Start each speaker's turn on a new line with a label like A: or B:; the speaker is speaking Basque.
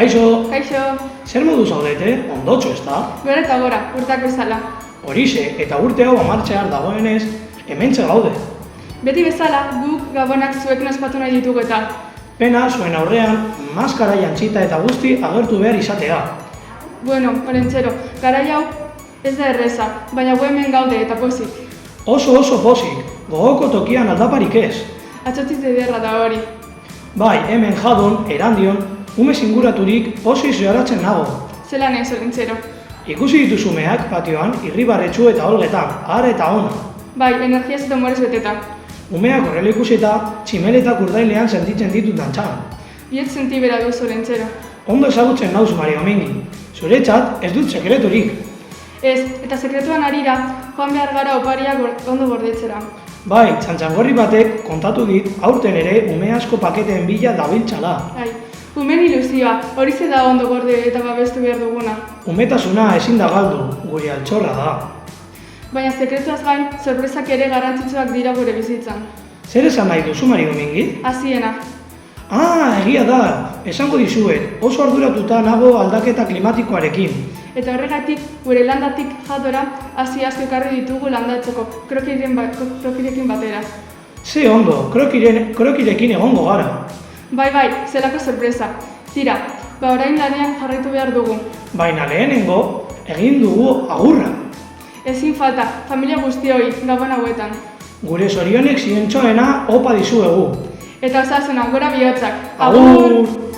A: Kaixo,
B: Kaixo,
A: zer modu zaudete? Ondotxo, ez da?
B: gora eta gora, urtak bezala.
A: Horixe, eta urte hau amartxear dagoenez, hementxe gaude.
B: Beti bezala, guk gabonak zuekin ospatu nahi ditugu eta.
A: Pena, zuen aurrean, maskara jantzita eta guzti agertu behar izatea.
B: Bueno, Olentzero, garai hau ez da erreza, baina gu hemen gaude eta pozik.
A: Oso pozik, gogoko tokian aldaparik ez.
B: Atxotiz ederra da hori.
A: Bai, hemen jadon, erandion, ume singuraturik pozik zoaratzen nago.
B: Zelan ez, Olentzero.
A: Ikusi dituzumeak patioan, irribarretxu eta olgetan, har eta ona.
B: Bai, energiaz eta humorez beteta.
A: Umeak horrela ikusita, tximeletak urdailean sentitzen ditut dantzan.
B: Biet sentibera duz, Olentzero.
A: Ondo ezagutzen nauz, Mari Domingi. Zuretzat ez dut sekreturik.
B: Ez, eta sekretuan arira, joan behar gara opariak ondo gordetzera.
A: Bai, txantxangorri batek kontatu dit aurten ere ume asko paketeen bila dabiltzala.
B: Bai, umen ilusioa, hori ze da ondo gorde eta babestu behar duguna.
A: Umetasuna ezin da galdu, gure altxorra da.
B: Baina sekretuaz gain, sorpresak ere garrantzitsuak dira gure bizitzan.
A: Zer esan nahi duzu, Mari Domingi?
B: Hasiena.
A: Egia da, esango dizuet, oso arduratuta nago aldaketa klimatikoarekin.
B: Eta horregatik, gure landatik jadora, hasi asko ekarri ditugu landatzeko, krokirekin batera.
A: Ze ondo, krokirekin egongo gara.
B: Bai, zelako sorpresa. Tira, orain lanean jarraitu behar dugu.
A: Baina lehenengo, egin dugu agurra.
B: Ezin falta, familia guztioi, gabon hauetan.
A: Gure zorionek zientxoena opa dizuegu.
B: Eta osasuna, gora bihotzak.
A: Agur!